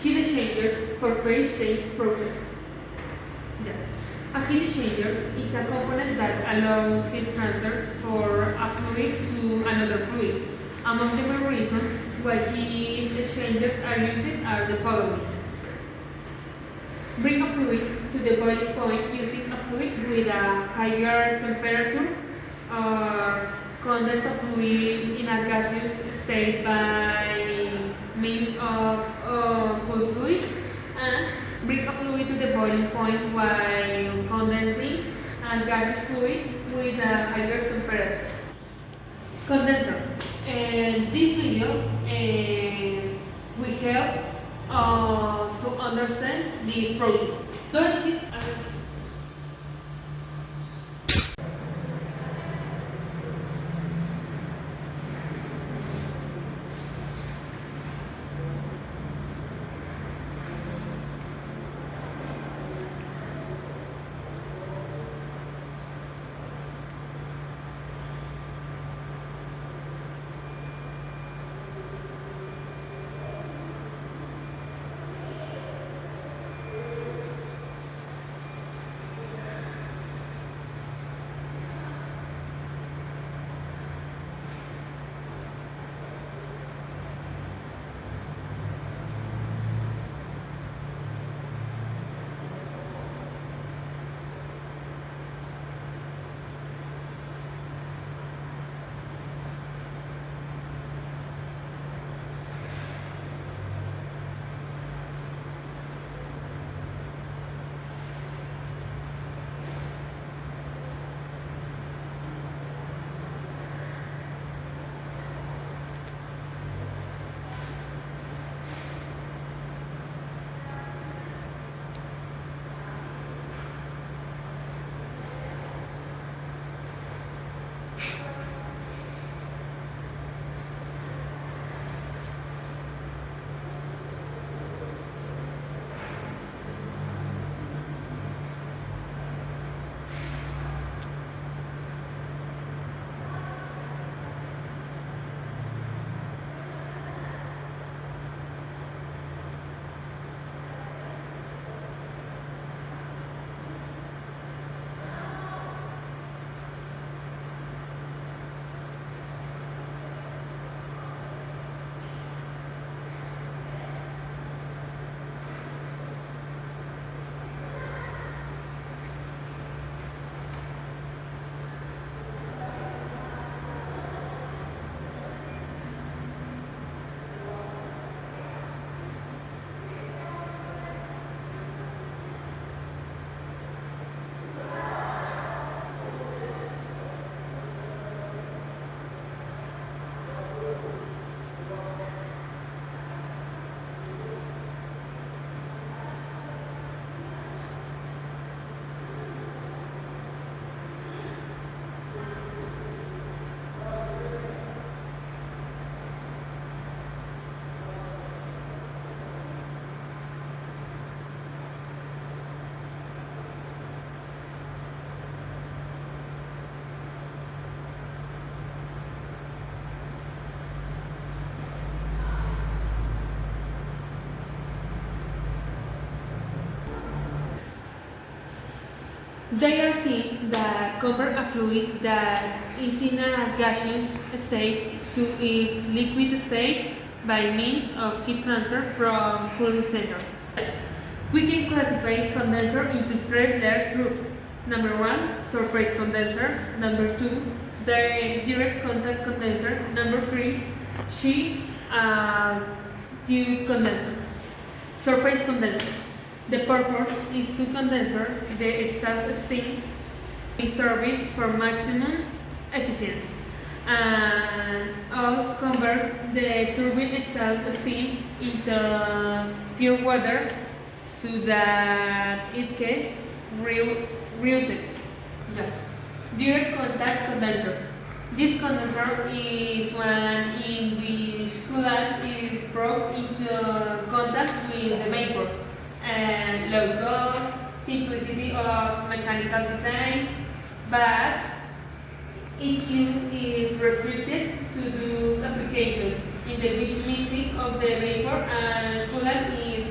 Heat exchangers for phase change process. A heat exchanger is a component that allows heat transfer for a fluid to another fluid. Among the main reasons why heat exchangers are used are the following. Bring a fluid to the boiling point using a fluid with a higher temperature, or condense a fluid in a gaseous state by means of cool fluid, and bring a fluid to the boiling point while condensing a gaseous fluid with a higher temperature. Condenser. In this video, we help us to understand this process. Don't sit. They are things that convert a fluid that is in a gaseous state to its liquid state by means of heat transfer from cooling center. We can classify condenser into three large groups. Number 1, surface condenser. Number 2, direct contact condenser. Number 3, sheet tube condenser. Surface condenser. The purpose is to condenser the exhaust steam in turbine for maximum efficiency, and also convert the turbine exhaust steam into pure water so that it can reuse it. Direct contact condenser. This condenser is one in which coolant is brought into contact with the vapor, and low cost, simplicity of mechanical design, but its use is restricted to those applications in the which mixing of the vapor and coolant is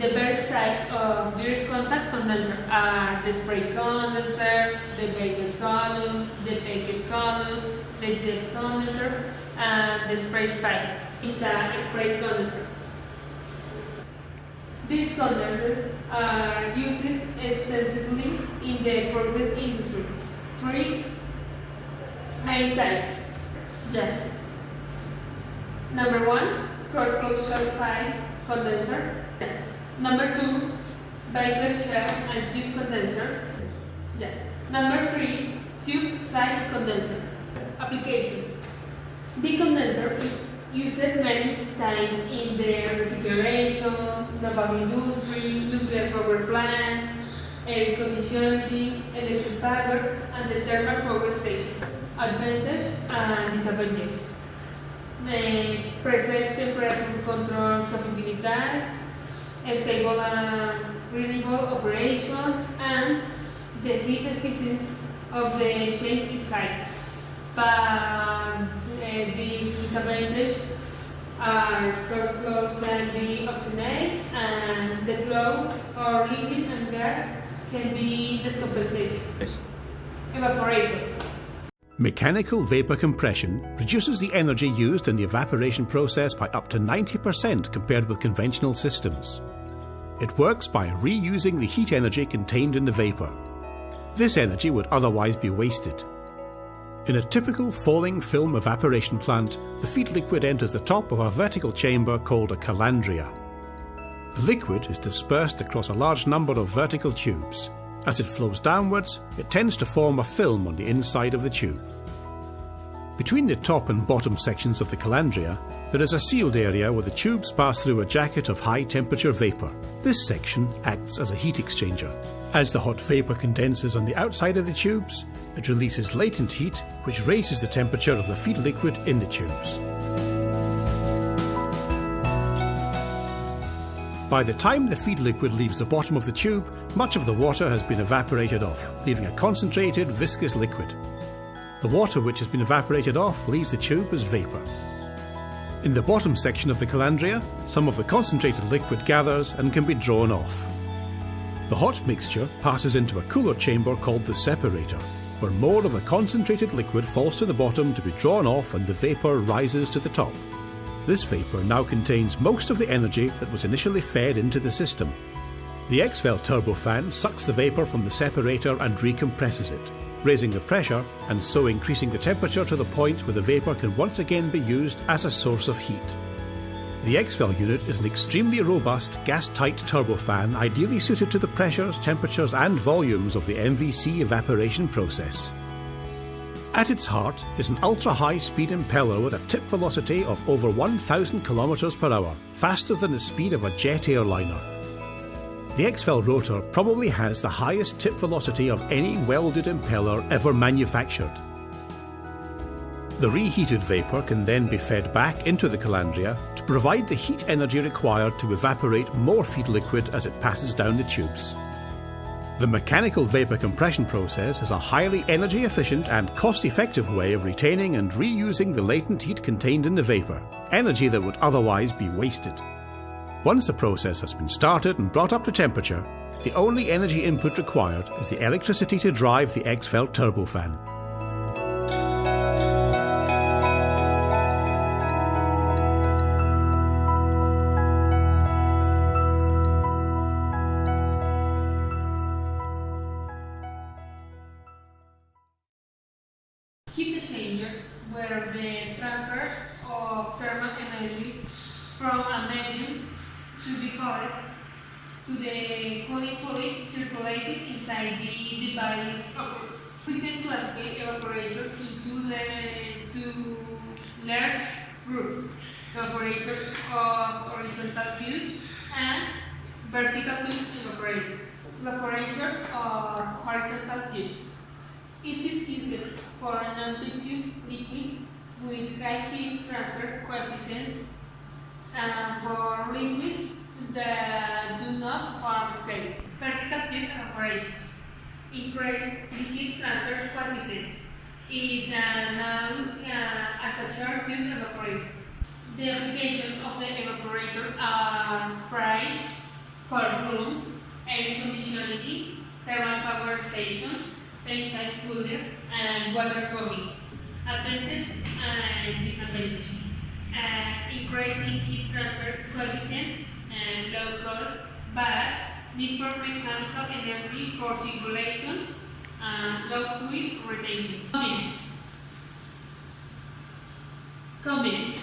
The various types of direct contact condenser are the spray condenser, the baked column, the baked column, the jet condenser, and the spray pipe. It's a spray condenser. These condensers are used extensively in the process industry. Three main types. Yeah. Number 1, cross-flow short-side condenser. Yeah. Number 2, baked shell and tube condenser. Yeah. Number 3, tube side condenser. Application. The condenser is used many times in the refrigeration, naval industry, nuclear power plants, air conditioning, electric power, and the thermal power station. Advantage and disadvantages. Precise temperature control capability, stable and reliable operation, and the heat efficiency of the chains is high. But these disadvantages are cross-flow can be obtained, and the flow or liquid and gas can be decompensated. Yes. Evaporator. Mechanical vapor compression reduces the energy used in the evaporation process by up to 90% compared with conventional systems. It works by reusing the heat energy contained in the vapor. This energy would otherwise be wasted. In a typical falling film evaporation plant, the feed liquid enters the top of a vertical chamber called a calandria. The liquid is dispersed across a large number of vertical tubes. As it flows downwards, it tends to form a film on the inside of the tube. Between the top and bottom sections of the calandria, there is a sealed area where the tubes pass through a jacket of high-temperature vapor. This section acts as a heat exchanger. As the hot vapor condenses on the outside of the tubes, it releases latent heat, which raises the temperature of the feed liquid in the tubes. By the time the feed liquid leaves the bottom of the tube, much of the water has been evaporated off, leaving a concentrated, viscous liquid. The water which has been evaporated off leaves the tube as vapor. In the bottom section of the calandria, some of the concentrated liquid gathers and can be drawn off. The hot mixture passes into a cooler chamber called the separator, where more of the concentrated liquid falls to the bottom to be drawn off and the vapor rises to the top. This vapor now contains most of the energy that was initially fed into the system. The X-Vel turbofan sucks the vapor from the separator and recompresses it, raising the pressure and so increasing the temperature to the point where the vapor can once again be used as a source of heat. The X-Vel unit is an extremely robust, gas-tight turbofan ideally suited to the pressures, temperatures and volumes of the MVC evaporation process. At its heart is an ultra-high speed impeller with a tip velocity of over 1,000 km per hour, faster than the speed of a jet airliner. The X-Vel rotor probably has the highest tip velocity of any welded impeller ever manufactured. The reheated vapor can then be fed back into the calandria to provide the heat energy required to evaporate more feed liquid as it passes down the tubes. The mechanical vapor compression process is a highly energy efficient and cost-effective way of retaining and reusing the latent heat contained in the vapor, energy that would otherwise be wasted. Once the process has been started and brought up to temperature, the only energy input required is the electricity to drive the X-Vel turbofan. Heat exchangers were the transfer of thermal energy from a medium to be cooled to the cooling fluid circulating inside the device occurs. We can classify evaporation into two large groups: evaporators of horizontal tubes and vertical tube evaporation. Evaporators of horizontal tubes. It is used for non-viscous liquids with high heat transfer coefficients and for liquids that do not form scale. Vertical tube evaporations increase the heat transfer coefficient. It known as a short tube evaporator. The applications of the evaporator are fresh, cold rooms, air conditioning, thermal power station, daytime cooler, and water cooling. Advantage and disadvantage. Increasing heat transfer coefficient and low cost, but need for mechanical energy for circulation and low fluid retention. Convenience.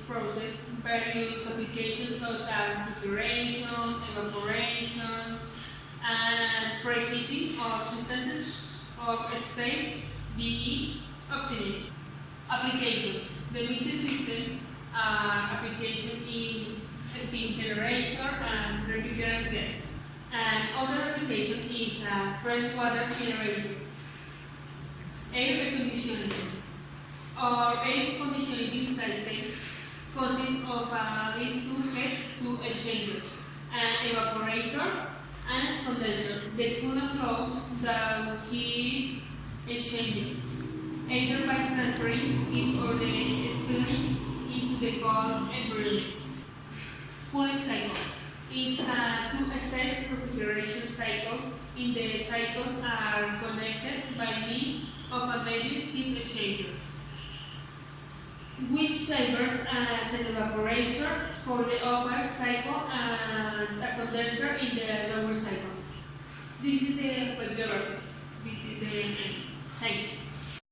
Process various applications such as refrigeration, evaporation, and preheating of substances of space be obtained. Application: the mixer system application in steam generator and refrigerant gas. And other application is freshwater generation. Air conditioning or air conditioning system consists of these two exchangers, an evaporator and condenser. The coolant flows the heat exchanger, either by transferring heat or the spilling into the cold environment. Cooling cycle. It's two-stage refrigeration cycles. In the cycles are connected by means of a medium heat exchanger, which serves as an evaporator for the upper cycle and a condenser in the lower cycle. This is the bibliography. This is the end. Thank you.